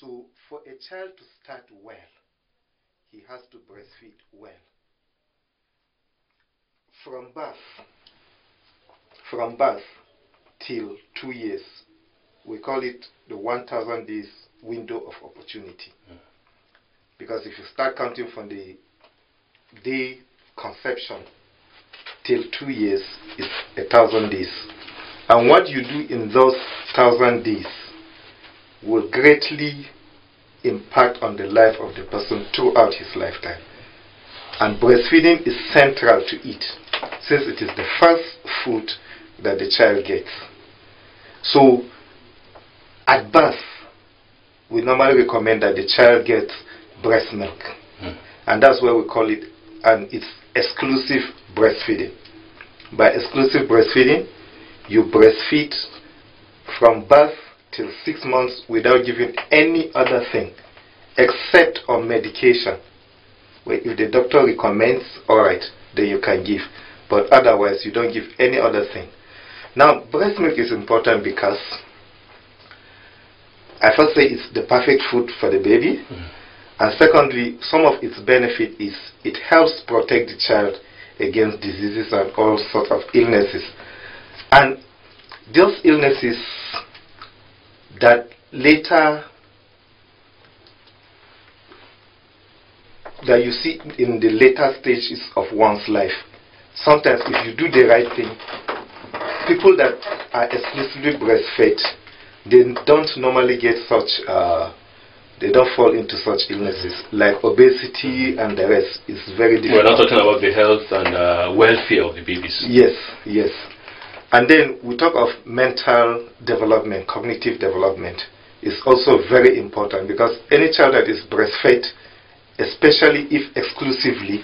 So for a child to start well, he has to breastfeed well. From birth till 2 years, we call it the 1,000 days window of opportunity. Because if you start counting from the day conception till 2 years, it's 1,000 days. And what you do in those 1,000 days will greatly impact on the life of the person throughout his lifetime. And breastfeeding is central to it, since it is the first food that the child gets. So, at birth, we normally recommend that the child gets breast milk. And that's why we call it, and it's exclusive breastfeeding. By exclusive breastfeeding, you breastfeed from birth till 6 months without giving any other thing except on medication. Well, if the doctor recommends, alright, then you can give. But otherwise, you don't give any other thing. Now, breast milk is important because I first say it's the perfect food for the baby. And secondly, some of its benefit is it helps protect the child against diseases and all sorts of illnesses. And those illnesses that later that you see in the later stages of one's life, sometimes if you do the right thing, people that are exclusively breastfed, they don't normally get such they don't fall into such illnesses like obesity and the rest. Is very difficult. We're not talking about the health and welfare of the babies. Yes, yes. And then we talk of mental development, cognitive development is also very important, because any child that is breastfed, especially if exclusively,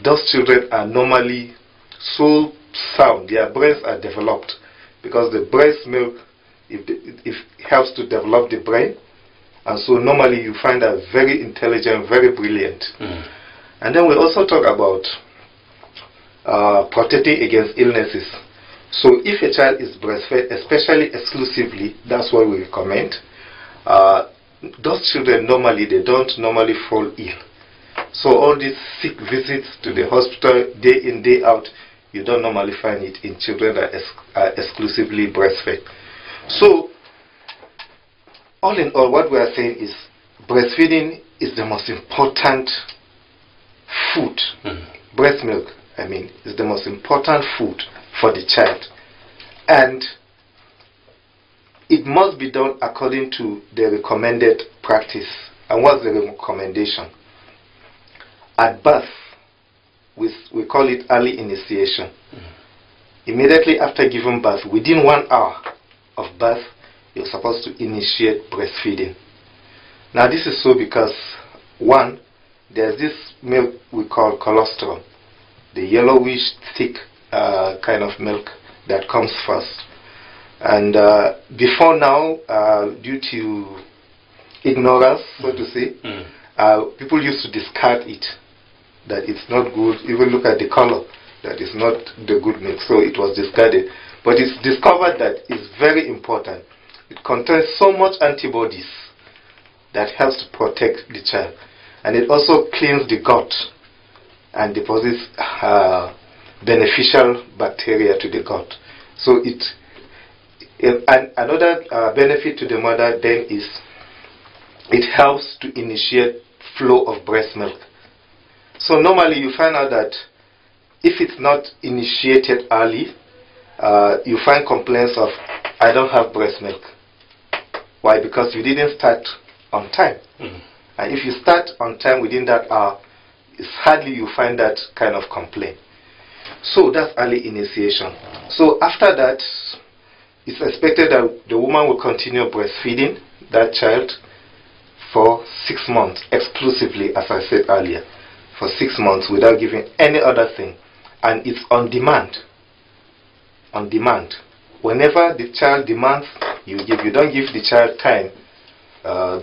those children are normally so sound, their brains are developed, because the breast milk it helps to develop the brain, and so normally you find that very intelligent, very brilliant. And then we also talk about protecting against illnesses. So if a child is breastfed, especially exclusively, that's what we recommend. Those children normally, they don't normally fall ill. So all these sick visits to the hospital day in, day out, you don't normally find it in children that are exclusively breastfed. So all in all, what we are saying is breastfeeding is the most important food. Breast milk, I mean, is the most important food for the child. And it must be done according to the recommended practice. And what's the recommendation? At birth, we call it early initiation. Immediately after giving birth, within 1 hour of birth, you're supposed to initiate breastfeeding. Now this is so because, one, there's this milk we call colostrum, the yellowish thick kind of milk that comes first. And before now, due to ignorance, so to say, people used to discard it, that it's not good. Even look at the color, that is not the good milk, so it was discarded. But it's discovered that it's very important. It contains so much antibodies that helps to protect the child, and it also cleans the gut and deposits beneficial bacteria to the gut. So and another benefit to the mother then is it helps to initiate flow of breast milk. So normally you find out that if it's not initiated early, you find complaints of, I don't have breast milk. Why? Because you didn't start on time. And if you start on time within that hour, it's hardly you find that kind of complaint. So that's early initiation. So after that, it's expected that the woman will continue breastfeeding that child for 6 months exclusively, as I said earlier, for 6 months without giving any other thing. And it's on demand. On demand. Whenever the child demands, you give. You don't give the child time,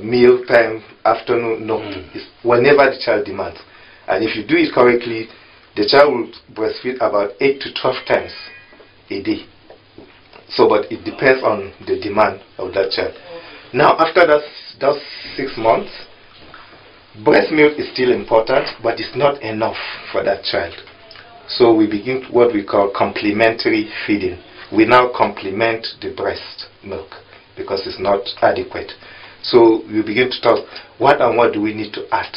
meal time, afternoon, no. It's whenever the child demands. And if you do it correctly, the child will breastfeed about 8 to 12 times a day. So, but it depends on the demand of that child. Now, after those 6 months, breast milk is still important, but it's not enough for that child. So we begin what we call complementary feeding. We now complement the breast milk because it's not adequate. So we begin to talk, what do we need to add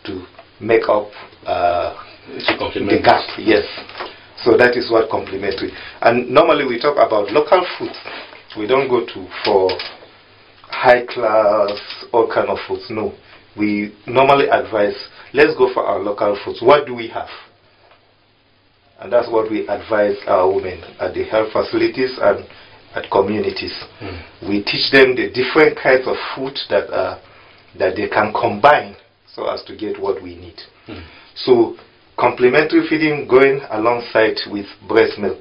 to make up the gap? Yes. So that is what complementary. And normally we talk about local foods. We don't go for high class, all kind of foods. No. We normally advise, let's go for our local foods. What do we have? And that's what we advise our women at the health facilities and at communities. We teach them the different kinds of food that they can combine so as to get what we need. So complementary feeding going alongside with breast milk.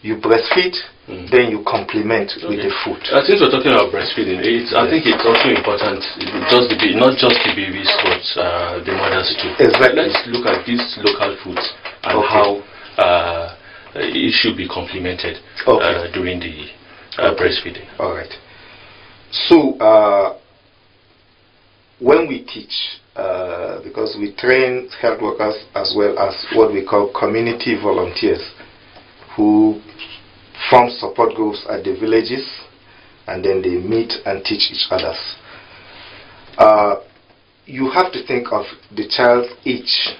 You breastfeed, then you complement with the food. Since we're talking about breastfeeding, I think it's also important, not just the babies, but the mothers too. Exactly. Let's look at these local foods and how it should be complemented during the breastfeeding. All right. So when we teach, because we train health workers as well as what we call community volunteers, who form support groups at the villages, and then they meet and teach each others. You have to think of the child's age.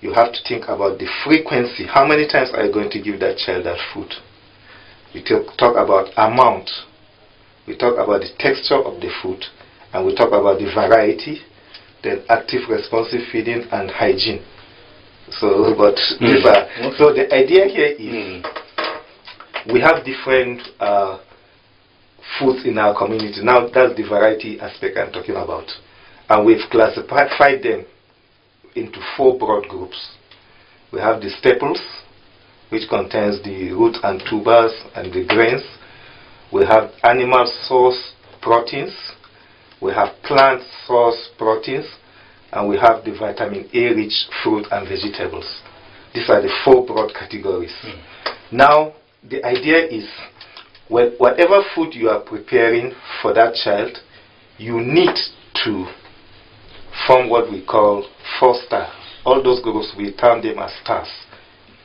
You have to think about the frequency. How many times are you going to give that child that food? We talk about amount. We talk about the texture of the food. And we talk about the variety, then active responsive feeding and hygiene. So, but these are, so the idea here is we have different foods in our community. Now that's the variety aspect I'm talking about. And we've classified them into 4 broad groups. We have the staples, which contains the root and tubers and the grains. We have animal source proteins. We have plant source proteins. And we have the vitamin A rich fruit and vegetables. These are the 4 broad categories. Now, the idea is, whatever food you are preparing for that child, you need to form what we call 4 stars. All those groups, we term them as stars.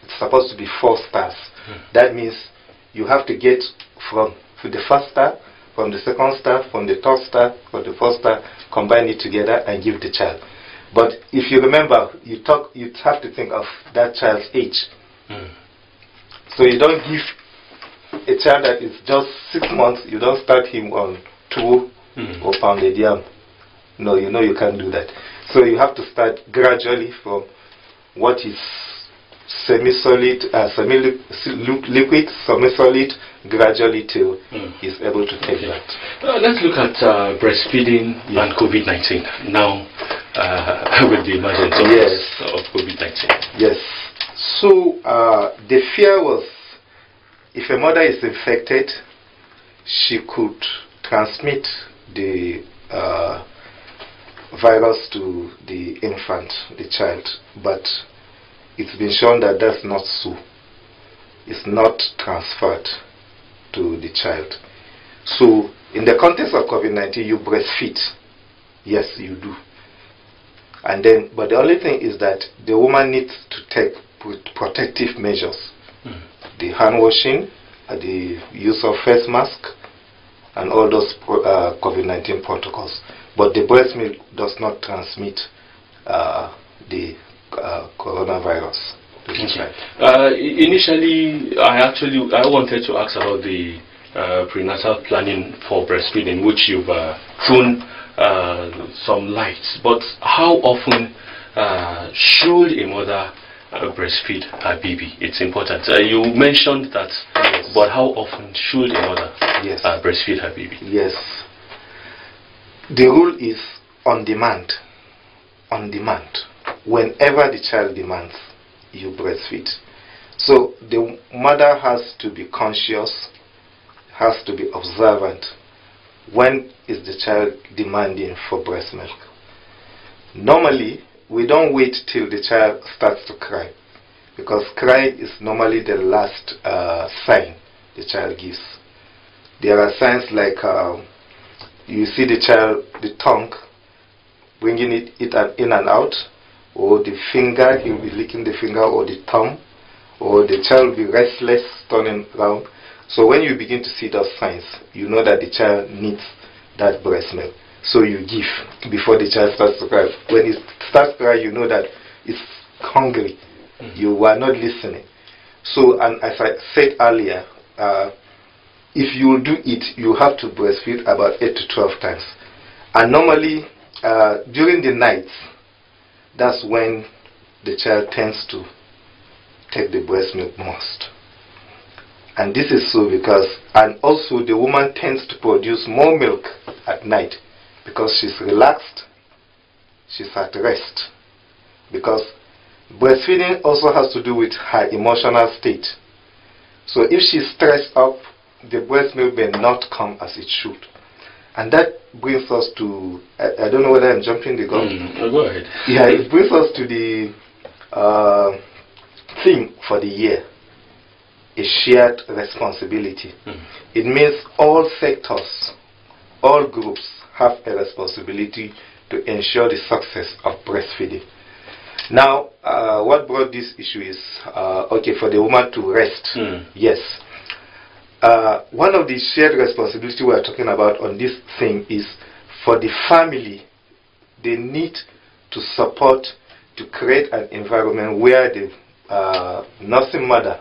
It's supposed to be 4 stars. That means you have to get from the first star, from the second star, from the third star, from the fourth star, combine it together and give the child. But if you remember, you have to think of that child's age. So you don't give a child that is just 6 months, you don't start him on 2 or pounded yam. No, you know you can't do that. So you have to start gradually from what is semi-solid, semi-liquid, semi-solid, gradually till he's able to take that. Let's look at breastfeeding and COVID-19 now with the emergence of COVID-19. Yes. So the fear was, if a mother is infected, she could transmit the virus to the infant, the child, but it's been shown that that's not so. It's not transferred to the child. So in the context of COVID-19, you breastfeed. Yes, you do. And then, but the only thing is that the woman needs to take protective measures. The hand washing, the use of face mask, and all those COVID-19 protocols. But the breast milk does not transmit the coronavirus to the child. Initially, I wanted to ask about the prenatal planning for breastfeeding, which you've thrown some light. But how often should a mother breastfeed her baby? It's important. You mentioned that, but how often should a mother breastfeed her baby? Yes. The rule is on demand. On demand. Whenever the child demands, you breastfeed. So the mother has to be conscious, has to be observant. When is the child demanding for breast milk? Normally, we don't wait till the child starts to cry, because crying is normally the last sign the child gives. There are signs like you see the child, the tongue, bringing it in and out, or the finger, he will be licking the finger or the thumb, or the child will be restless, turning around. So when you begin to see those signs, you know that the child needs that breast milk. So you give before the child starts to cry. When it starts to cry, you know that it's hungry. You are not listening. So, and as I said earlier, if you will do it, you have to breastfeed about 8 to 12 times. And normally, during the nights, that's when the child tends to take the breast milk most. And this is so because, and also the woman tends to produce more milk at night because she's relaxed, she's at rest. Because breastfeeding also has to do with her emotional state. So if she's stressed up, the breast milk may not come as it should. And that brings us to, I don't know whether I'm jumping the gun. Go ahead. Yeah, it brings us to the theme for the year, a shared responsibility. It means all sectors, all groups have a responsibility to ensure the success of breastfeeding. Now, what brought this issue is, okay, for the woman to rest. Yes. One of the shared responsibility we are talking about on this thing is for the family. They need to support, to create an environment where the nursing mother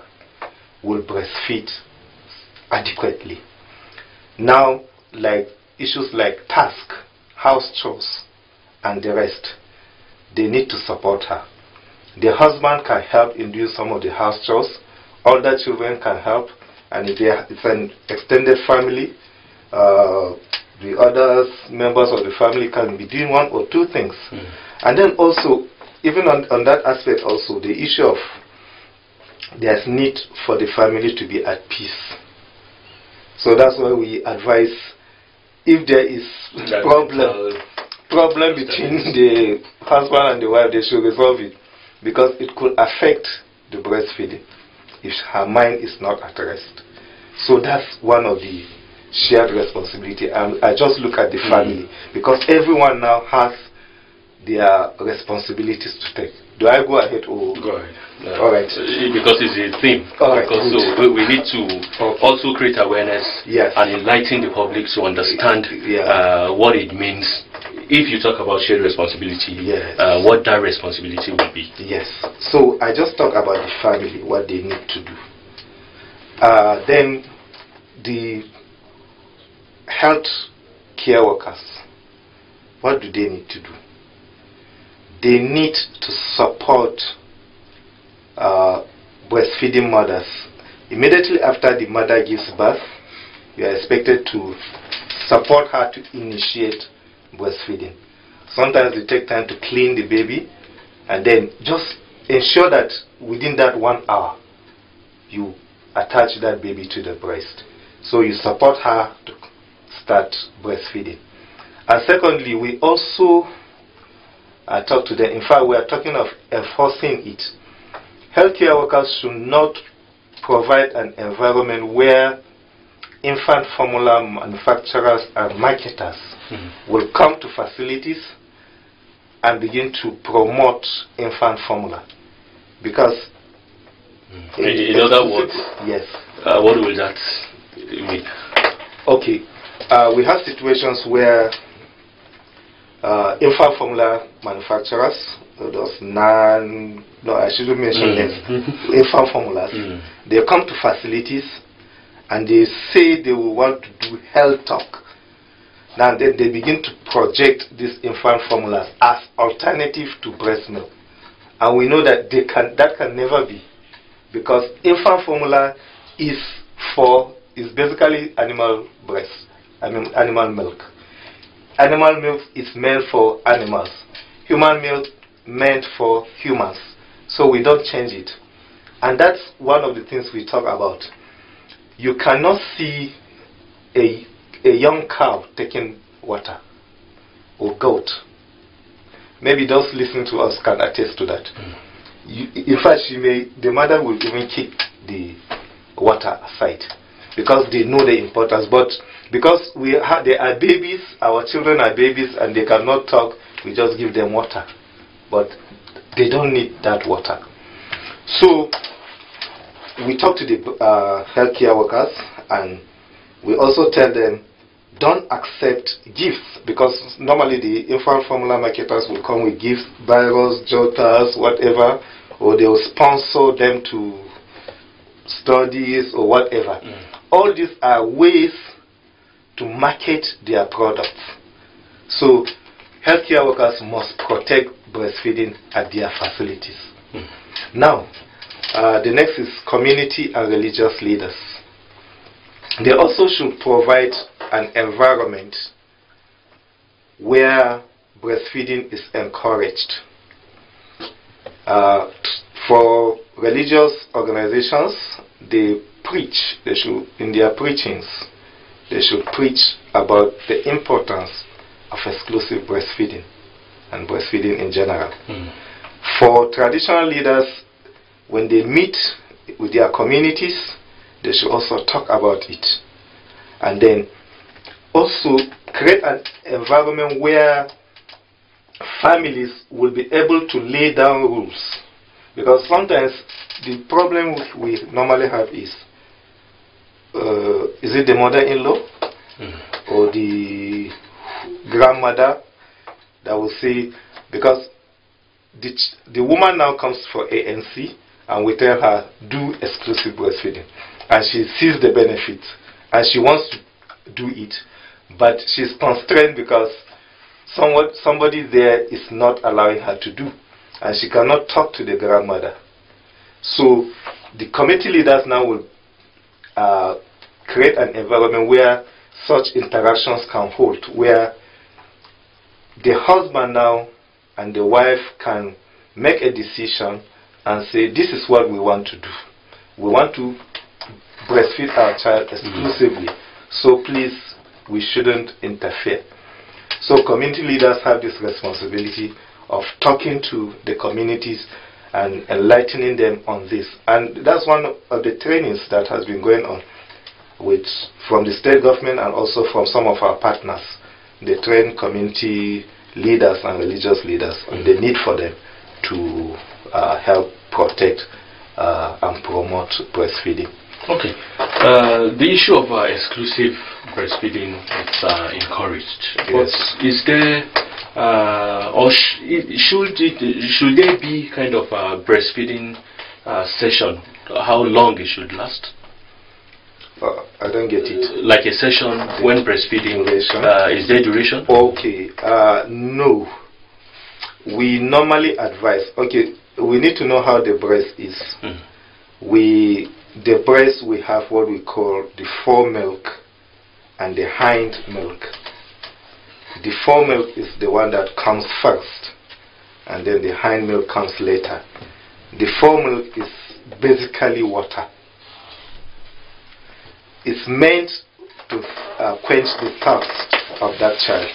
will breastfeed adequately. Now, like issues like task, house chores, and the rest, they need to support her. The husband can help in doing some of the house chores. Older children can help. And if it's an extended family, the other members of the family can be doing one or two things. And then also, even on that aspect also, the issue of there's need for the family to be at peace. So that's why we advise, if there is problem between the husband and the wife, they should resolve it, because it could affect the breastfeeding if her mind is not at rest. So that's one of the shared responsibility. And I just look at the family, because everyone now has their responsibilities to take. Do I go ahead or go ahead? All right. Because it's a theme. All right. Because so we need to also create awareness and enlighten the public to understand what it means. If you talk about shared responsibility, what that responsibility will be. Yes. So I just talk about the family, what they need to do. Then the health care workers, what do they need to do? They need to support breastfeeding mothers. Immediately after the mother gives birth, you are expected to support her to initiate breastfeeding. Sometimes they take time to clean the baby, and then just ensure that within that 1 hour you attach that baby to the breast. So you support her to start breastfeeding. And secondly, we also talk to them. In fact, we are talking of enforcing it. Healthcare workers should not provide an environment where infant formula manufacturers and marketers will come to facilities and begin to promote infant formula. Because in other words, what will that mean? Okay, we have situations where infant formula manufacturers, those I shouldn't mention names, infant formulas, they come to facilities and they say they will want to do health talk. Now then they begin to project these infant formulas as alternative to breast milk. And we know that that can never be, because infant formula is basically animal breast, animal milk. Animal milk is meant for animals. Human milk meant for humans. So we don't change it. And that's one of the things we talk about. You cannot see a young cow taking water, or goat. Maybe those listening to us can attest to that. In fact, the mother will even kick the water aside. because they know the importance. But because they are babies, our children are babies, and they cannot talk, we just give them water. But they don't need that water. So we talk to the healthcare workers, and we also tell them, don't accept gifts, because normally the infant formula marketers will come with gifts, Bibles, jotters, whatever, or they will sponsor them to studies or whatever. All these are ways to market their products. So healthcare workers must protect breastfeeding at their facilities. Now, the next is community and religious leaders. They also should provide an environment where breastfeeding is encouraged. For religious organizations, they preach, in their preachings, they should preach about the importance of exclusive breastfeeding and breastfeeding in general. For traditional leaders, when they meet with their communities, they should also talk about it. And then also create an environment where families will be able to lay down rules. Because sometimes the problem we normally have is it the mother-in-law or the grandmother that will say, because the woman now comes for ANC and we tell her, do exclusive breastfeeding. And she sees the benefits and she wants to do it, but she's constrained because somebody there is not allowing her to do, and she cannot talk to the grandmother. So the committee leaders now will create an environment where such interactions can hold, where the husband now and the wife can make a decision and say, this is what we want to do. We want to breastfeed our child exclusively, so please, we shouldn't interfere. So community leaders have this responsibility of talking to the communities and enlightening them on this. And that's one of the trainings that has been going on from the state government and also from some of our partners. They train community leaders and religious leaders on the need for them to help protect and promote breastfeeding. Okay. The issue of exclusive breastfeeding is encouraged. Yes. But is there, or should there be kind of a breastfeeding session? How long it should last? I don't get it. Like a session when breastfeeding, is there duration? Okay. No. We normally advise, okay, we need to know how the breast is. The breast, we have what we call the foremilk and the hind milk. The foremilk is the one that comes first, and then the hind milk comes later. The foremilk is basically water. It's meant to quench the thirst of that child.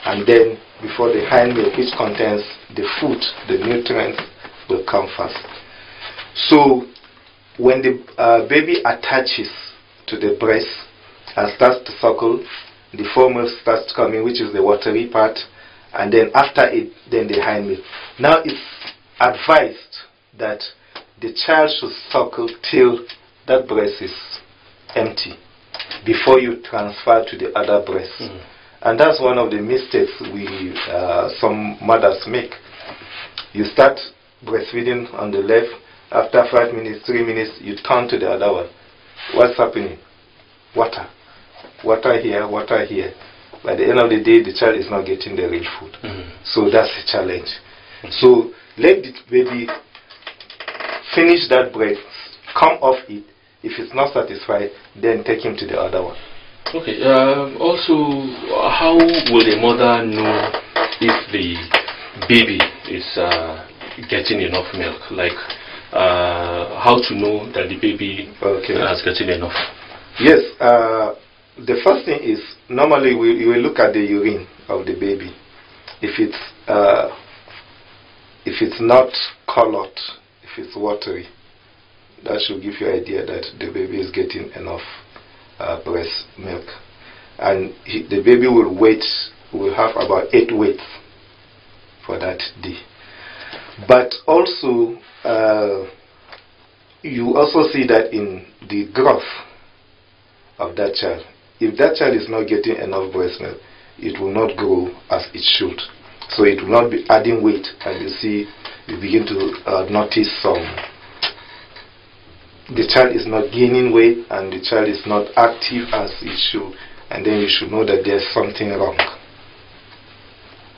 And then before the hind milk, which contains the food, the nutrients, will come first. So when the baby attaches to the breast and starts to suckle, the foremilk starts coming, which is the watery part, and then after it, then the hind milk. Now it's advised that the child should suckle till that breast is empty before you transfer to the other breast. And that's one of the mistakes some mothers make. You start breastfeeding on the left, after 5 minutes, 3 minutes, you turn to the other one. What's happening? Water. Water here, water here. By the end of the day, the child is not getting the real food. So that's a challenge. So let the baby finish that breast, come off it. If it's not satisfied, then take him to the other one. Okay. Also, how will the mother know if the baby is getting enough milk? Like, how to know that the baby has gotten enough? Yes. The first thing is, normally you will look at the urine of the baby. If it's not colored, if it's watery, that should give you an idea that the baby is getting enough breast milk, and the baby will have about 8 weights for that day. But also you also see that in the growth of that child. If that child is not getting enough breast milk, it will not grow as it should. So it will not be adding weight, and you begin to notice the child is not gaining weight and the child is not active as it should, and then you should know that there's something wrong,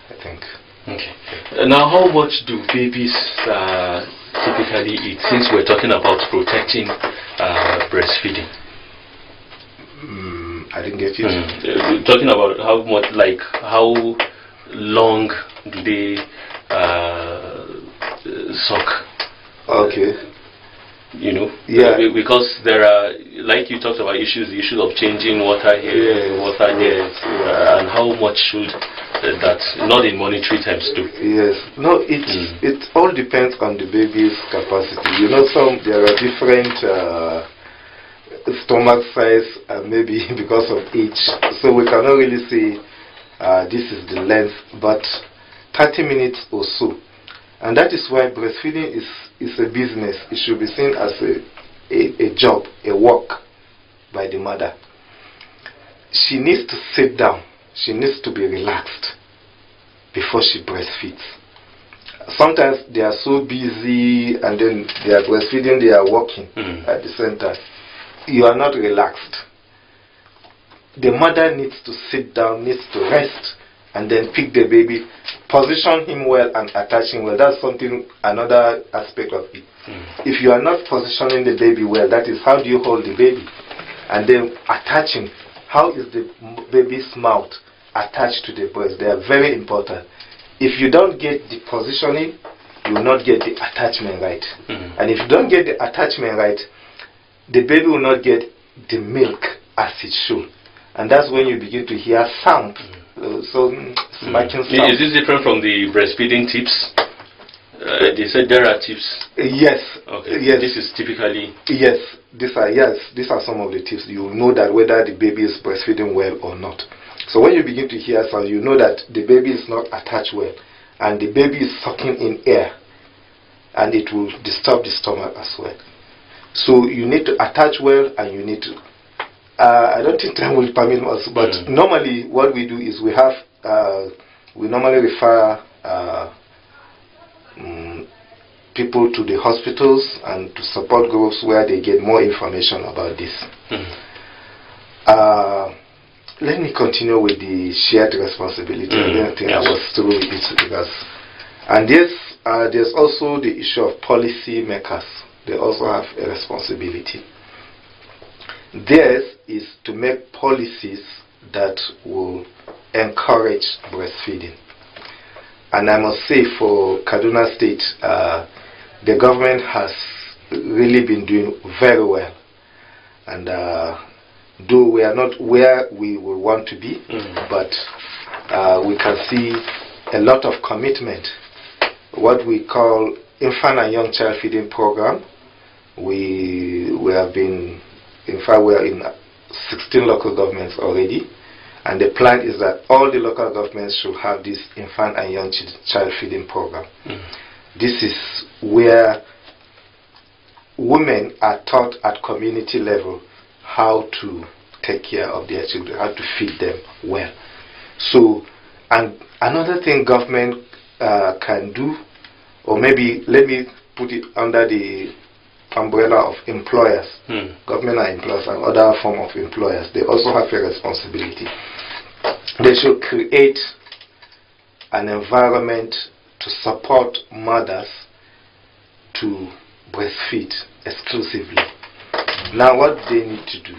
I think. Okay. Now, how much do babies typically eat, since we're talking about protecting breastfeeding? I didn't get you. Talking about how much, like how long do they suck? Okay. You know, yeah, because there are, like you talked about, the issue of changing water here, water there, and how much should that, not in monetary terms, do? Yes, no, it all depends on the baby's capacity. You know, there are different stomach size, maybe because of age, so we cannot really say this is the length, but 30 minutes or so. And that is why breastfeeding is a business. It should be seen as a job, a work by the mother. She needs to sit down. She needs to be relaxed before she breastfeeds. Sometimes they are so busy, and then they are breastfeeding, they are working at the same time. You are not relaxed. The mother needs to sit down, needs to rest, and then pick the baby, position him well and attach him well. That's another aspect of it. If you are not positioning the baby well, that is, how do you hold the baby? And then attaching, how is the baby's mouth attached to the breast? They are very important. If you don't get the positioning, you will not get the attachment right. And if you don't get the attachment right, the baby will not get the milk as it should. And that's when you begin to hear sound. Smacking sound. Is this different from the breastfeeding tips? They said there are tips. Yes. Okay. Yes. This is typically. Yes. These are some of the tips. You know that whether the baby is breastfeeding well or not. So when you begin to hear sound, you know that the baby is not attached well, and the baby is sucking in air, and it will disturb the stomach as well. So you need to attach well, and you need to. I don't think time will permit us, but normally what we do is we normally refer people to the hospitals and to support groups where they get more information about this. Let me continue with the shared responsibility. I don't think I was through it because, and there's also the issue of policy makers. They also have a responsibility. Theirs is to make policies that will encourage breastfeeding. And I must say, for Kaduna State, the government has really been doing very well. And though we are not where we would want to be, but we can see a lot of commitment. What we call infant and young child feeding program, we have been, in fact, we are in 16 local governments already, and the plan is that all the local governments should have this infant and young child feeding program. This is where women are taught at community level how to take care of their children, how to feed them well. So, and another thing government can do, or maybe let me put it under the umbrella of employers. Government and employers and other form of employers, they also have a responsibility. They should create an environment to support mothers to breastfeed exclusively. Now, what they need to do,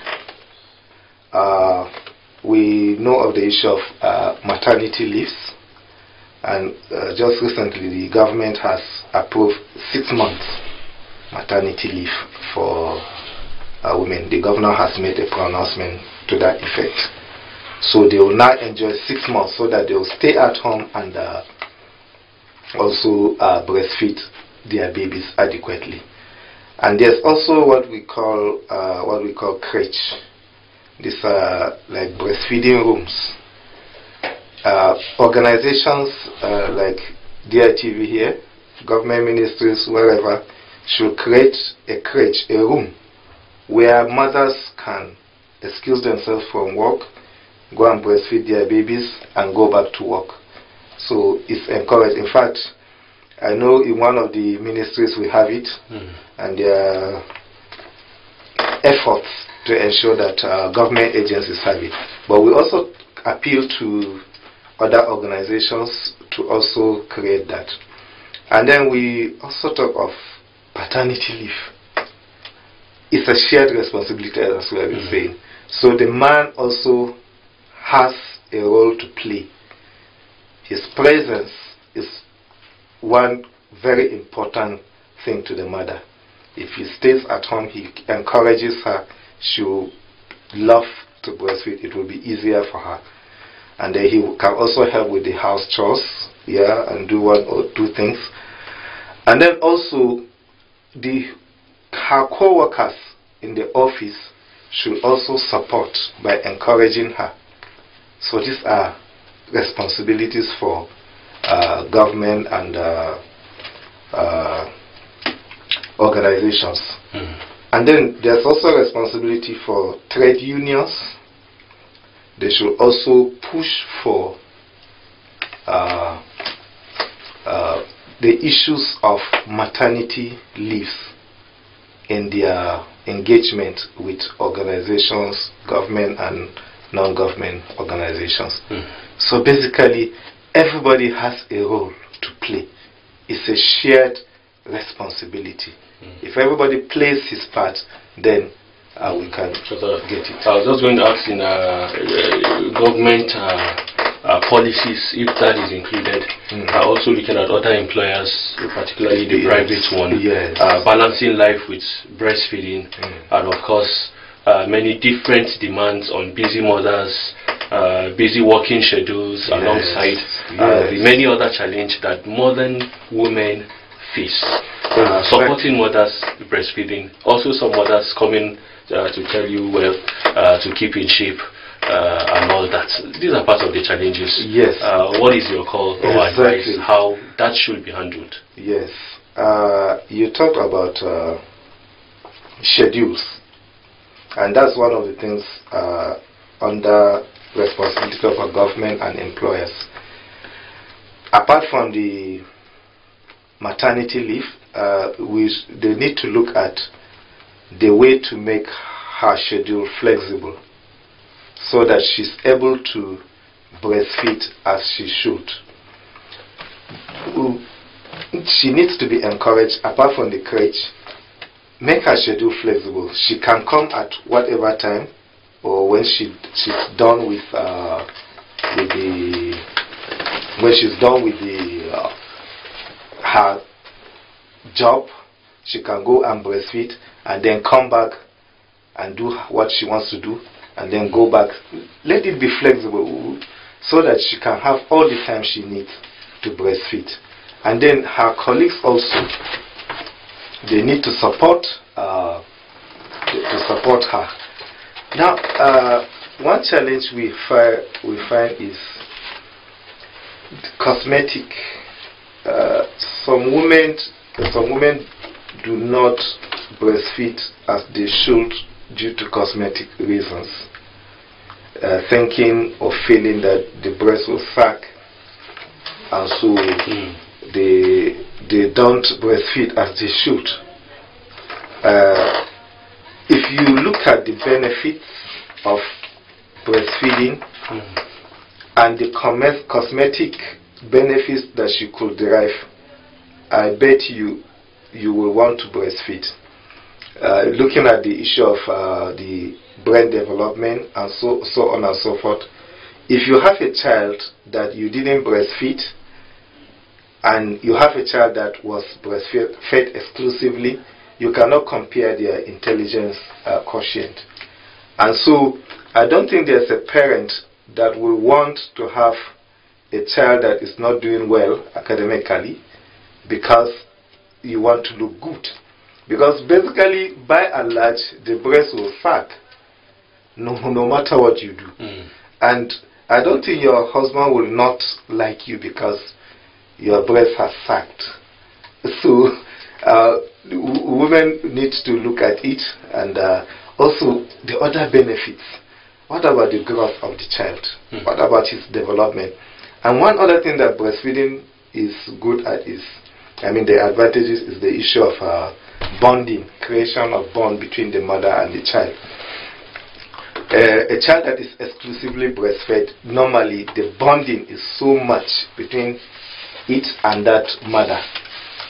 we know of the issue of maternity leaves, and just recently the government has approved 6 months maternity leave for women. The governor has made a pronouncement to that effect. So they will now enjoy 6 months so that they will stay at home and also breastfeed their babies adequately. And there's also what we call crèche. these are like breastfeeding rooms. Organizations like Ditv here, government ministries, wherever, should create a crèche, a room, where mothers can excuse themselves from work, go and breastfeed their babies, and go back to work. So it's encouraged. In fact, I know in one of the ministries we have it, and there are efforts to ensure that government agencies have it. But we also appeal to other organizations to also create that. And then we also talk of paternity leave. It's a shared responsibility, as we have been saying. So the man also has a role to play. His presence is one very important thing to the mother. If he stays at home, he encourages her, she will love to breastfeed, it will be easier for her. And then he can also help with the house chores, and do one or two things. And then also, her co-workers in the office should also support by encouraging her. So these are responsibilities for government and organizations. And then there's also responsibility for trade unions. They should also push for the issues of maternity leaves in their engagement with organizations, government and non-government organizations. So basically, everybody has a role to play. It's a shared responsibility. If everybody plays his part, then we can get it. I was just going to ask in government policies, if that is included, also looking at other employers, particularly the private one, balancing life with breastfeeding, and of course many different demands on busy mothers, busy working schedules, alongside the many other challenges that modern women face. Supporting mothers breastfeeding, also some mothers coming to tell you, well, to keep in shape and all that. These are part of the challenges. Yes. What is your call or advice how that should be handled? Yes. You talked about schedules, and that's one of the things under responsibility of our government and employers. Apart from the maternity leave, they need to look at the way to make her schedule flexible so that she's able to breastfeed as she should. She needs to be encouraged. Apart from the crèche, make her schedule flexible. She can come at whatever time, or when she's done with her job, she can go and breastfeed and then come back and do what she wants to do and then go back. Let it be flexible so that she can have all the time she needs to breastfeed. And then her colleagues also, they need to support her. Now, one challenge we find is cosmetic. Some women do not breastfeed as they should due to cosmetic reasons, thinking or feeling that the breast will sack, and so they don't breastfeed as they should. If you look at the benefits of breastfeeding and the cosmetic benefits that she could derive, I bet you will want to breastfeed. Looking at the issue of the brain development and so on and so forth, if you have a child that you didn't breastfeed and you have a child that was breastfed exclusively, you cannot compare their intelligence quotient. And so I don't think there's a parent that will want to have a child that is not doing well academically because you want to look good. Because basically, by and large, the breast will sack. no matter what you do. And I don't think your husband will not like you because your breast has sagged. So women need to look at it, and also the other benefits. What about the growth of the child? What about his development? And one other thing that breastfeeding is good at is, the advantages is the issue of bonding, creation of bond between the mother and the child. A child that is exclusively breastfed, normally the bonding is so much between it and that mother.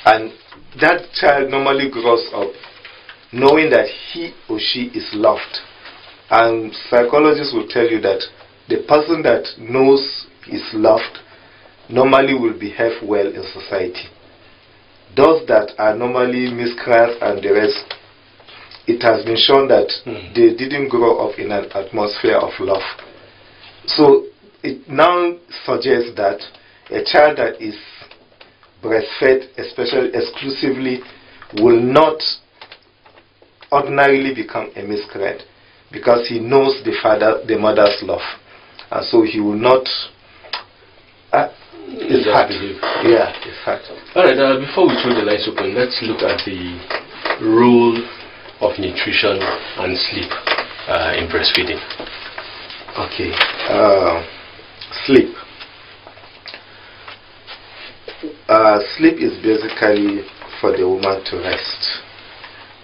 And that child normally grows up knowing that he or she is loved. And psychologists will tell you that the person that knows is loved normally will behave well in society. Those that are normally miscreants and the rest, it has been shown that they didn't grow up in an atmosphere of love. So it now suggests that a child that is breastfed, especially exclusively, will not ordinarily become a miscreant because he knows the mother's love, and so he will not. It's hard. Yeah, it's hard. All right. Before we throw the lines open, let's look at the role of nutrition and sleep in breastfeeding. Okay. Sleep. Sleep is basically for the woman to rest,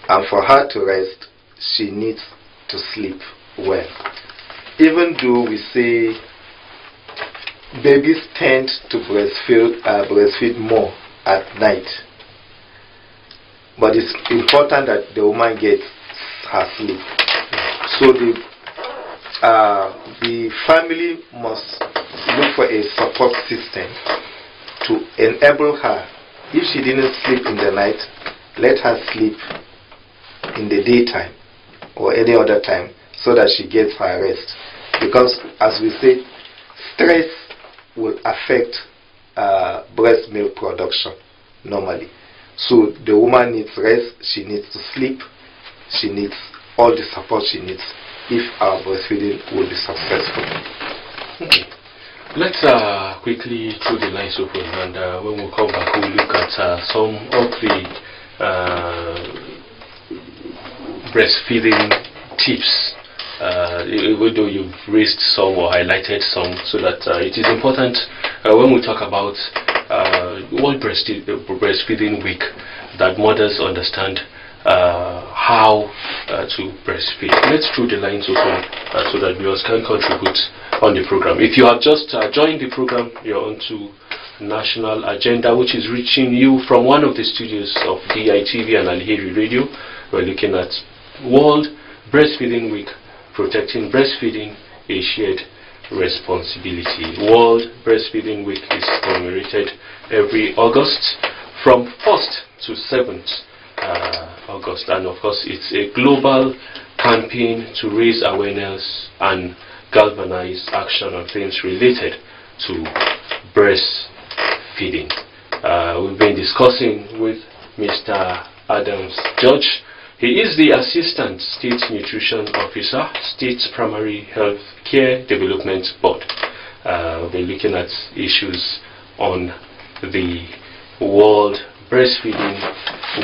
and for her to rest, she needs to sleep well. Even though we say babies tend to breastfeed more at night, but it's important that the woman gets her sleep. So the family must look for a support system to enable her. If she didn't sleep in the night, let her sleep in the daytime or any other time so that she gets her rest. Because as we said, stress will affect breast milk production normally. So the woman needs rest, she needs to sleep, she needs all the support she needs if our breastfeeding will be successful. Okay. Let's quickly throw the lines open, and when we come back we'll look at some of the breastfeeding tips, even though you've raised some or highlighted some, so that it is important when we talk about World Breastfeeding Week that mothers understand how to breastfeed. Let's throw the lines open so that viewers can contribute on the program. If you have just joined the program, you're on to National Agenda, which is reaching you from one of the studios of Ditv and Alheri Radio. We're looking at World Breastfeeding Week, protecting breastfeeding, a shared responsibility. World Breastfeeding Week is commemorated every August from 1st to 7th August, and of course it's a global campaign to raise awareness and galvanize action on things related to breastfeeding. We've been discussing with Mr. Adams George. He is the Assistant State Nutrition Officer, State Primary Health Care Development Board. We'll be looking at issues on the World Breastfeeding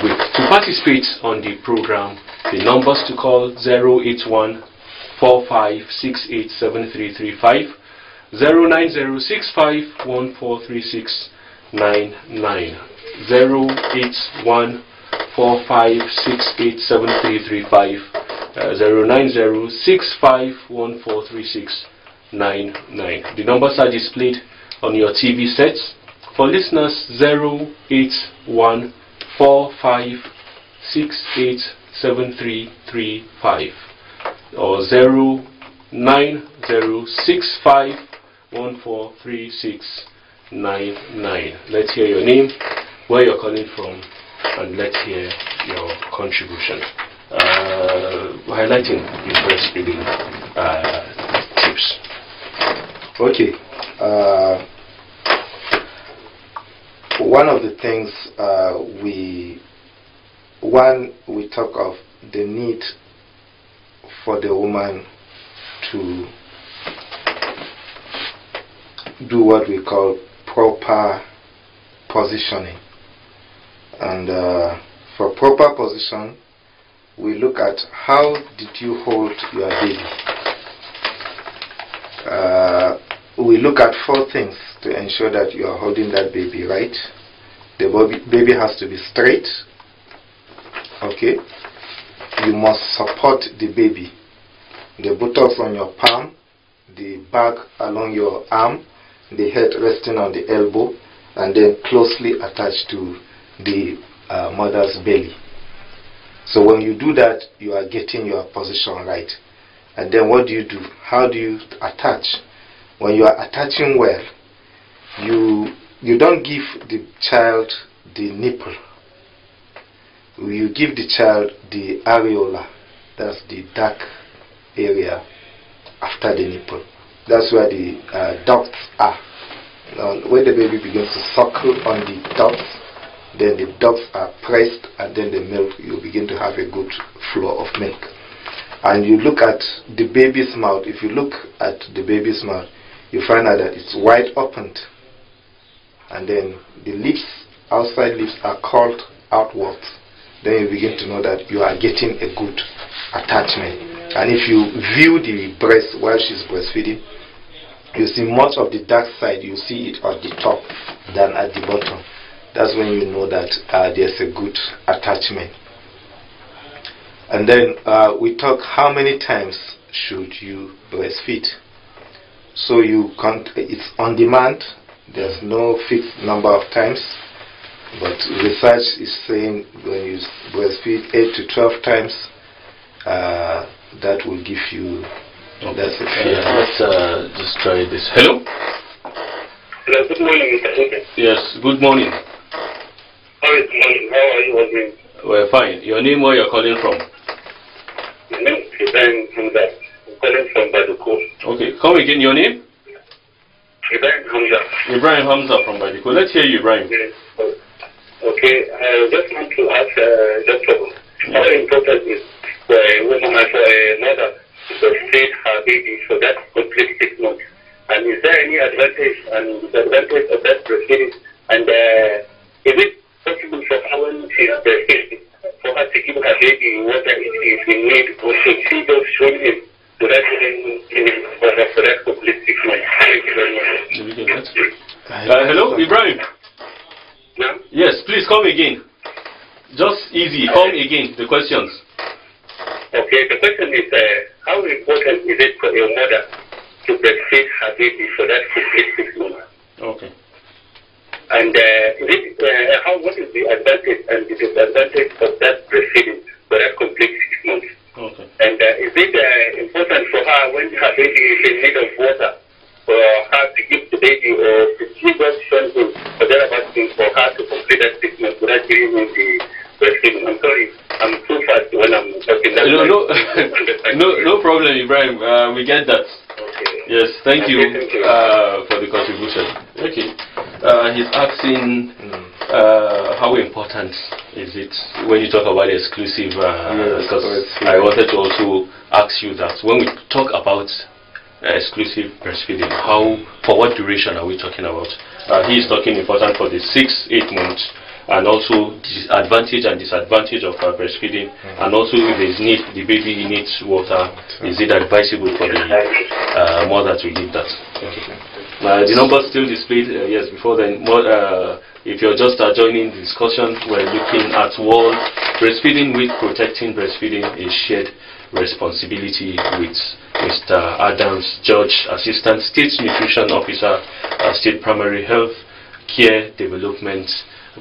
Week. To participate on the program, the numbers to call 081 45687335, 09065143699, 081 45687335, 09065143699. The numbers are displayed on your TV sets. For listeners, 081 45687335 or 09065143699. Let's hear your name, where you're calling from, and let's hear your contribution. Highlighting the breastfeeding tips. Okay. One of the things we talk of the need for the woman to do what we call proper positioning. And for proper position, we look at how did you hold your baby. We look at 4 things to ensure that you are holding that baby right. The baby has to be straight. Okay. You must support the baby. The buttocks on your palm, the back along your arm, the head resting on the elbow, and then closely attached to the mother's belly. So when you do that, you are getting your position right. And then what do you do? How do you attach? When you are attaching well, you don't give the child the nipple. You give the child the areola. That's the dark area after the nipple. That's where the ducts are. Now, when the baby begins to suckle on the ducts, then the ducts are pressed, and then the milk, you begin to have a good flow of milk. And you look at the baby's mouth. If you look at the baby's mouth, you find out that it's wide opened, and then the lips, outside lips, are curled outwards. Then you begin to know that you are getting a good attachment. And if you view the breast while she's breastfeeding, you see much of the dark side, you see it at the top than at the bottom. That's when you know that there's a good attachment. And then we talk how many times should you breastfeed. So it's on demand. There's no fixed number of times, but research is saying when you breastfeed 8 to 12 times, that will give you. Okay. That's it. Let's just try this. Hello. Hello. Good morning, Mr. Uche. Yes. Good morning. Good morning. How are you all doing? We're fine. Your name? Where you're calling from? My name is Ibrahim Hamza. I'm calling from Badiko. Okay. Come again. Your name? Ibrahim Hamza. Ibrahim Hamza from Badiko. Let's hear you, Ibrahim. Yes. Okay. I just want to ask how important is for a woman, for a mother, to breastfeed her baby for that complete 6 months? And is there any advantage and disadvantage of that breastfeeding? And is it possible for her when she is breastfeeding for her to give her baby water if she is in need, or should she just swim in without giving water for that complete 6 months? Thank you very much. Hello, Ibrahim. Yeah? Yes, please come again. Just easy. Come again. The questions. Okay, the question is, how important is it for a mother to breastfeed her baby for that complete 6 months? Okay. And what is the advantage and the disadvantage of that breastfeeding for that complete 6 months? Okay. And is it important for her when her baby is in need of water for her to give the baby, or to give us something or thereabouts for her to complete that 6 months without giving him the breastfeeding? I'm sorry, I'm too fast when I'm talking. No problem, Ibrahim. We get that. Okay. Yes, thank you, thank you. for the contribution. Okay. He's asking how important is it when you talk about exclusive, because I wanted to also ask you that when we talk about exclusive breastfeeding, for what duration are we talking about? He is talking important for the 6-8 months, and also advantage and disadvantage of breastfeeding, and also if there is need, the baby needs water, is it advisable for the mother to give that? Okay. The numbers still displayed, yes, before then. If you're just joining the discussion, we're looking at World Breastfeeding Week. Protecting breastfeeding is shared responsibility with Mr. Adams George, Assistant State Nutrition Officer, State Primary Health Care Development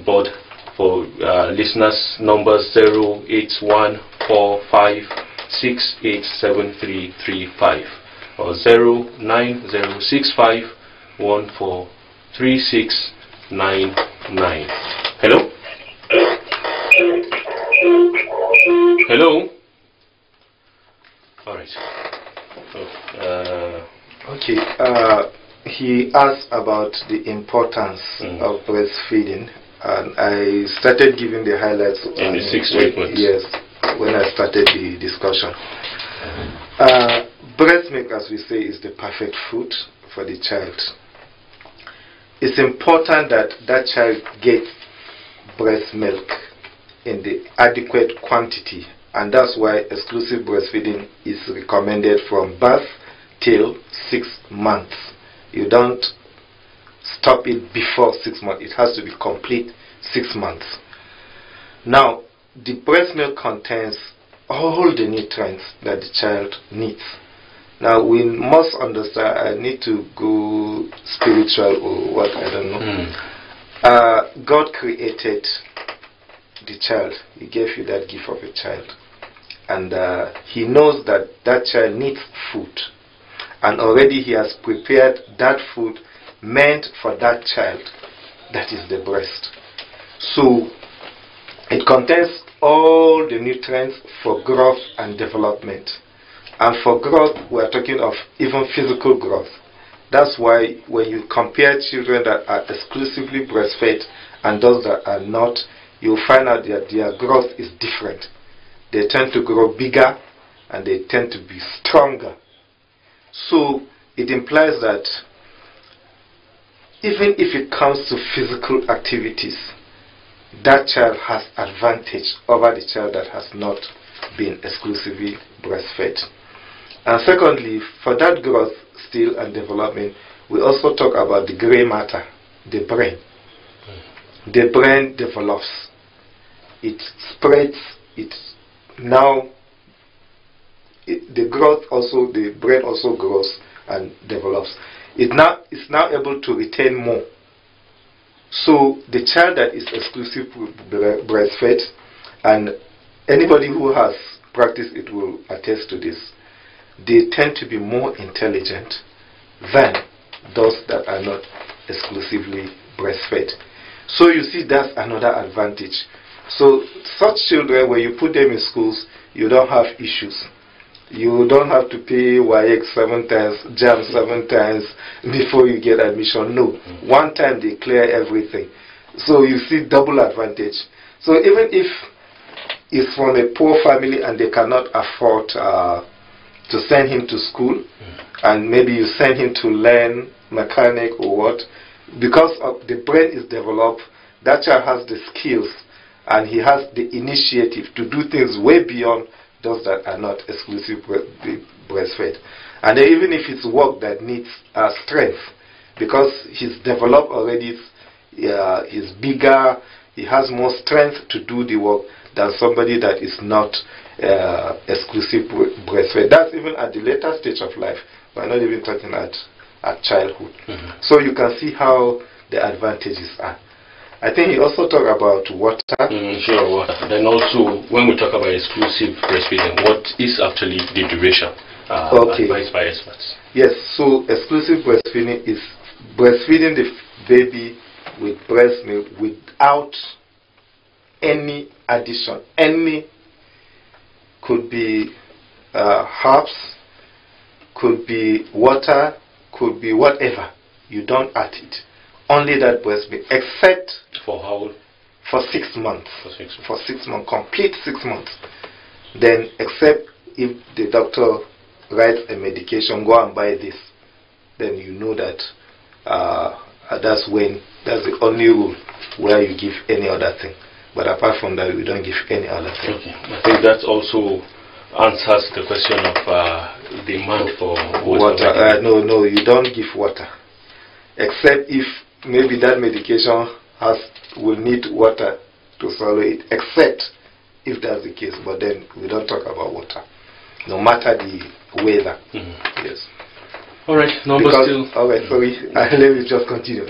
Board. For listeners, numbers 08145687335 or 09065143699. Hello? Hello? All right. Okay. He asked about the importance of breastfeeding, and I started giving the highlights in the 6 to 8 months. Yes, when I started the discussion. Breast milk, as we say, is the perfect food for the child. It's important that that child gets breast milk in the adequate quantity, and that's why exclusive breastfeeding is recommended from birth till 6 months. You don't stop it before 6 months. It has to be complete 6 months. Now, the breast milk contains all the nutrients that the child needs. Now, we must understand, I need to go spiritual or what, I don't know. God created the child. He gave you that gift of a child. And He knows that that child needs food. And already He has prepared that food meant for that child. That is the breast. So, it contains all the nutrients for growth and development. And for growth, we are talking of even physical growth. That's why when you compare children that are exclusively breastfed and those that are not, you'll find out that their growth is different. They tend to grow bigger and they tend to be stronger. So it implies that even if it comes to physical activities, that child has advantage over the child that has not been exclusively breastfed. And secondly, for that growth still and development, we also talk about the gray matter, the brain. The brain develops. It spreads. The growth also, the brain also grows and develops. It's now able to retain more. So the child that is exclusively breastfed, and anybody who has practiced it will attest to this, they tend to be more intelligent than those that are not exclusively breastfed. So you see, that's another advantage. So such children, when you put them in schools, you don't have issues. You don't have to pay WAEC 7 times, JAM 7 times before you get admission. No. One time they clear everything. So you see double advantage. So even if it's from a poor family and they cannot afford to send him to school, and maybe you send him to learn mechanic or what, because of the brain is developed, that child has the skills and he has the initiative to do things way beyond those that are not exclusively breastfed. And then even if it's work that needs strength, because he's developed already, he's bigger, he has more strength to do the work than somebody that is not exclusive breastfed. That's even at the later stage of life. We're not even talking at childhood. So you can see how the advantages are. I think he also talked about water. Sure, water. Then also, when we talk about exclusive breastfeeding, what is actually the duration advised by experts? Yes, so exclusive breastfeeding is breastfeeding the baby with breast milk without any addition. Any could be herbs, could be water, could be whatever. You don't add it. Only that breast milk, except for how old? For 6 months. For 6 months. Complete 6 months. Then, except if the doctor writes a medication, go and buy this, then you know that that's the only rule where you give any other thing. But apart from that, we don't give any other thing. Okay. I think that also answers the question of demand for water. No, you don't give water, except if maybe that medication will need water to swallow it, except if that's the case. But then we don't talk about water, no matter the weather. Yes. All right. All right. Sorry. Let me just continue.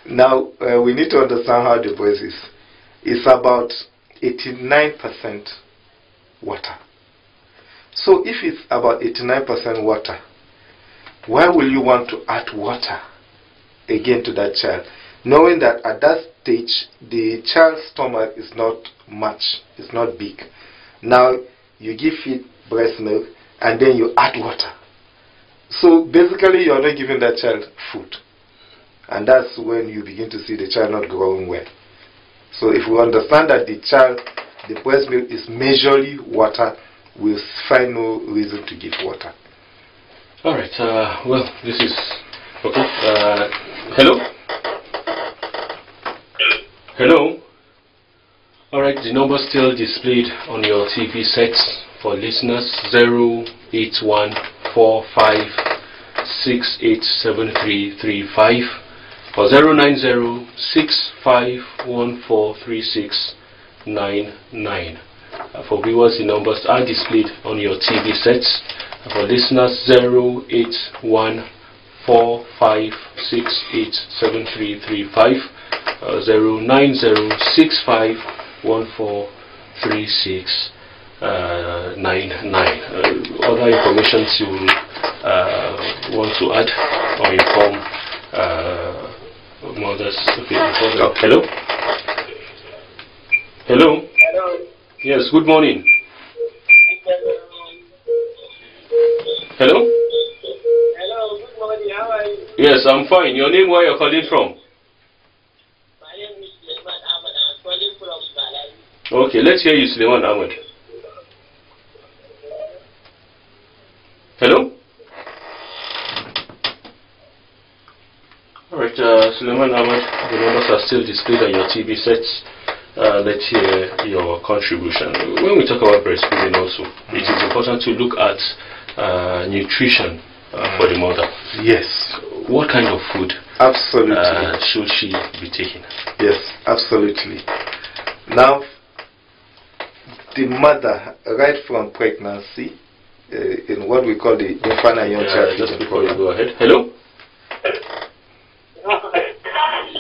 Now we need to understand how the breast is. It's about 89% water. So if it's about 89% water, why will you want to add water again to that child, knowing that at that stage the child's stomach is not much, it's not big. Now you give it breast milk and then you add water. So basically you are not giving that child food, and that's when you begin to see the child not growing well. So if we understand that the breast milk is majorly water, we'll find no reason to give water. All right. Well, this is okay. Hello. Hello. All right. The number still displayed on your TV sets for listeners: 08145687335 or 09065143699. For viewers, the numbers are displayed on your TV sets. For listeners, 08145687335 09065143699. Other information you want to add or inform mothers? Okay, hello? Hello? Hello. Yes, good morning. Hello? Hello, good morning. How are you? Yes, I'm fine. Your name, where you're calling from? My name is Suleiman Ahmed. I'm calling from Malawi. Okay, let's hear you, Suleiman Ahmed. Hello? Alright, Suleiman Ahmed, the numbers are still displayed on your TV sets. Let's hear your contribution. When we talk about breastfeeding also, it is important to look at nutrition for the mother. Yes. What kind of food Absolutely. should she be taking? Yes, absolutely. Now, the mother, right from pregnancy, in what we call the infant and young child just feeding before you program. go ahead. Hello?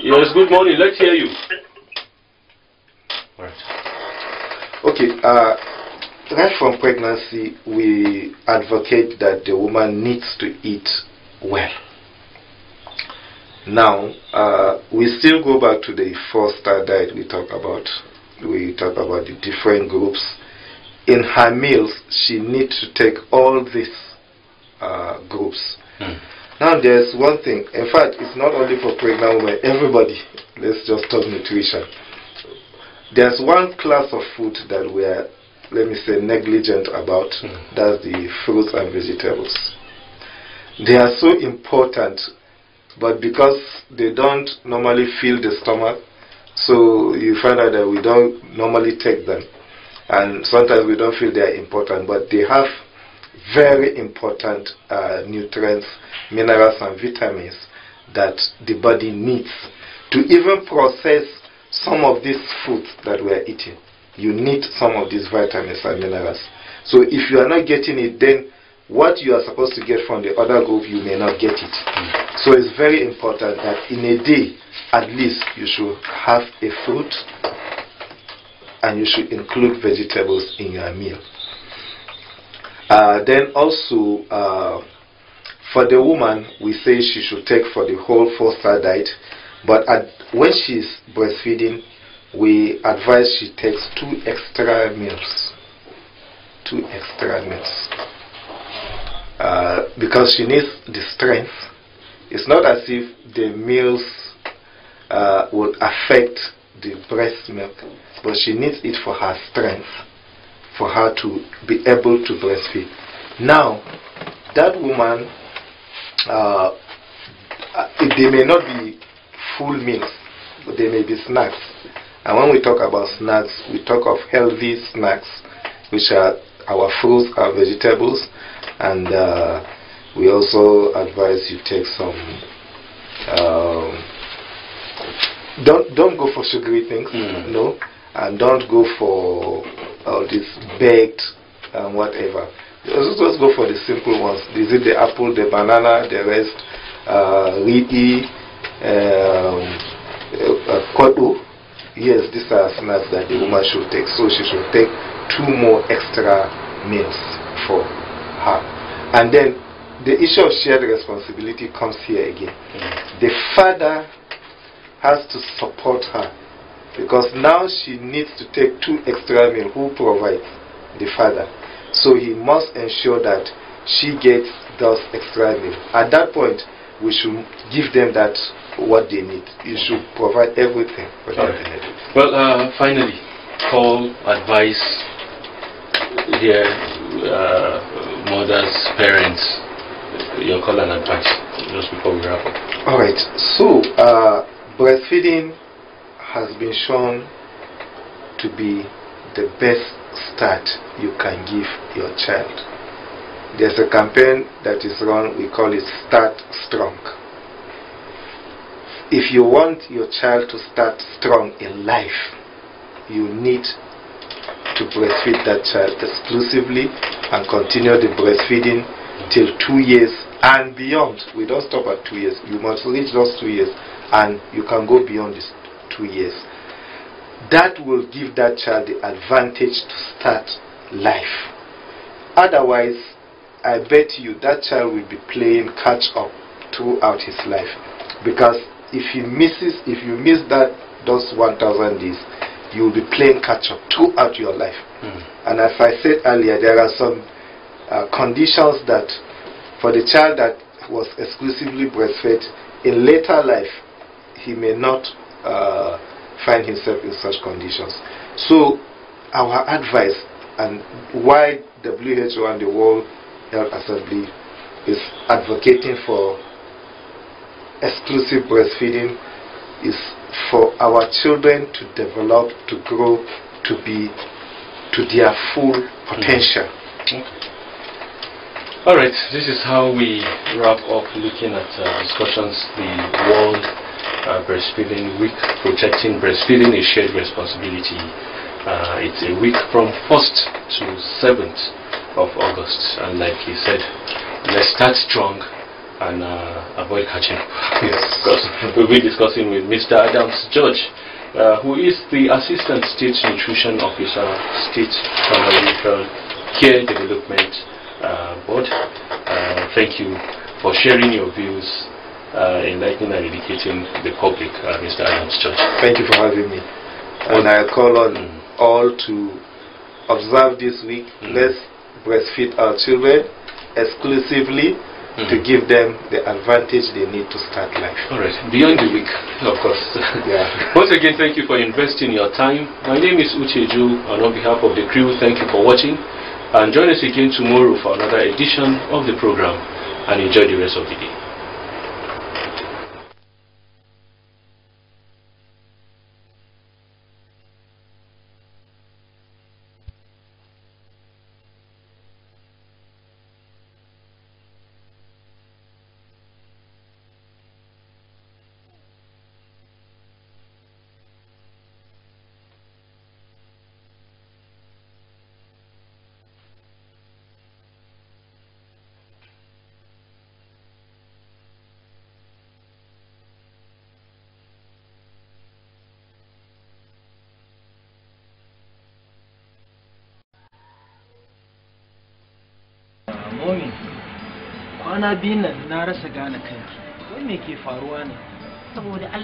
Yes, good morning. Let's hear you. All right. Okay, right from pregnancy, we advocate that the woman needs to eat well. Now, we still go back to the 4-star diet we talk about. We talk about the different groups. In her meals, she needs to take all these groups. Now, there's one thing. In fact, it's not only for pregnant women. Everybody, let's just talk nutrition. There's one class of food that we are, let me say, negligent about. That's the fruits and vegetables. They are so important, but because they don't normally fill the stomach, so you find out that we don't normally take them. And sometimes we don't feel they are important, but they have very important nutrients, minerals and vitamins that the body needs to even process some of these foods that we are eating. You need some of these vitamins and minerals. So if you are not getting it, then what you are supposed to get from the other group, you may not get it. So it's very important that in a day, at least you should have a fruit and you should include vegetables in your meal. Then also, for the woman, we say she should take for the whole 4-star diet. But when she's breastfeeding, we advise she takes 2 extra meals. 2 extra meals. Because she needs the strength. It's not as if the meals would affect the breast milk, but she needs it for her strength, for her to be able to breastfeed. Now, that woman, they may not be full meals, but they may be snacks. And when we talk about snacks, we talk of healthy snacks, which are our fruits, our vegetables, and we also advise you take some. Don't go for sugary things, no, and don't go for all this baked and whatever. Just go for the simple ones. Is it the apple, the banana, the rest, riɗi, kodu? Yes, these are snacks that the woman should take. So she should take 2 more extra meals for her. And then the issue of shared responsibility comes here again. The father has to support her, because now she needs to take 2 extra meals. Who provides? The father. So he must ensure that she gets those extra meals. At that point, we should give them that what they need. You should provide everything for them. Well, finally, call, advice here. mothers, parents, your call and advice just before we wrap up? Alright, so breastfeeding has been shown to be the best start you can give your child. There's a campaign that is run, we call it Start Strong. If you want your child to start strong in life, you need to breastfeed that child exclusively and continue the breastfeeding till 2 years and beyond. We don't stop at 2 years. You must reach those 2 years and you can go beyond these 2 years. That will give that child the advantage to start life. Otherwise, I bet you that child will be playing catch up throughout his life, because if you miss those 1,000 days, you will be playing catch up throughout your life. And as I said earlier, there are some conditions that for the child that was exclusively breastfed, in later life he may not find himself in such conditions. So our advice, and why WHO and the World Health Assembly is advocating for exclusive breastfeeding, is for our children to develop, to grow, to be to their full potential. Alright, this is how we wrap up looking at discussions, the World Breastfeeding Week. Protecting breastfeeding is shared responsibility. It's a week from 1st to 7th of August, and like he said, let's start strong and avoid catching up. Yes. Because we'll be discussing with Mr. Adams George, who is the Assistant State Nutrition Officer, State Primary Health Care Development Board. Thank you for sharing your views, enlightening and educating the public, Mr. Adams George. Thank you for having me. And I call on all to observe this week. Let's breastfeed our children exclusively to give them the advantage they need to start life. Alright, beyond the week, of course. Yeah. Once again, thank you for investing your time. My name is Uche, and on behalf of the crew, thank you for watching. And join us again tomorrow for another edition of the program, and enjoy the rest of the day. Momi, kwana biyun nan na rasa gane kai. Wai me ke faruwa ne? Saboda Allah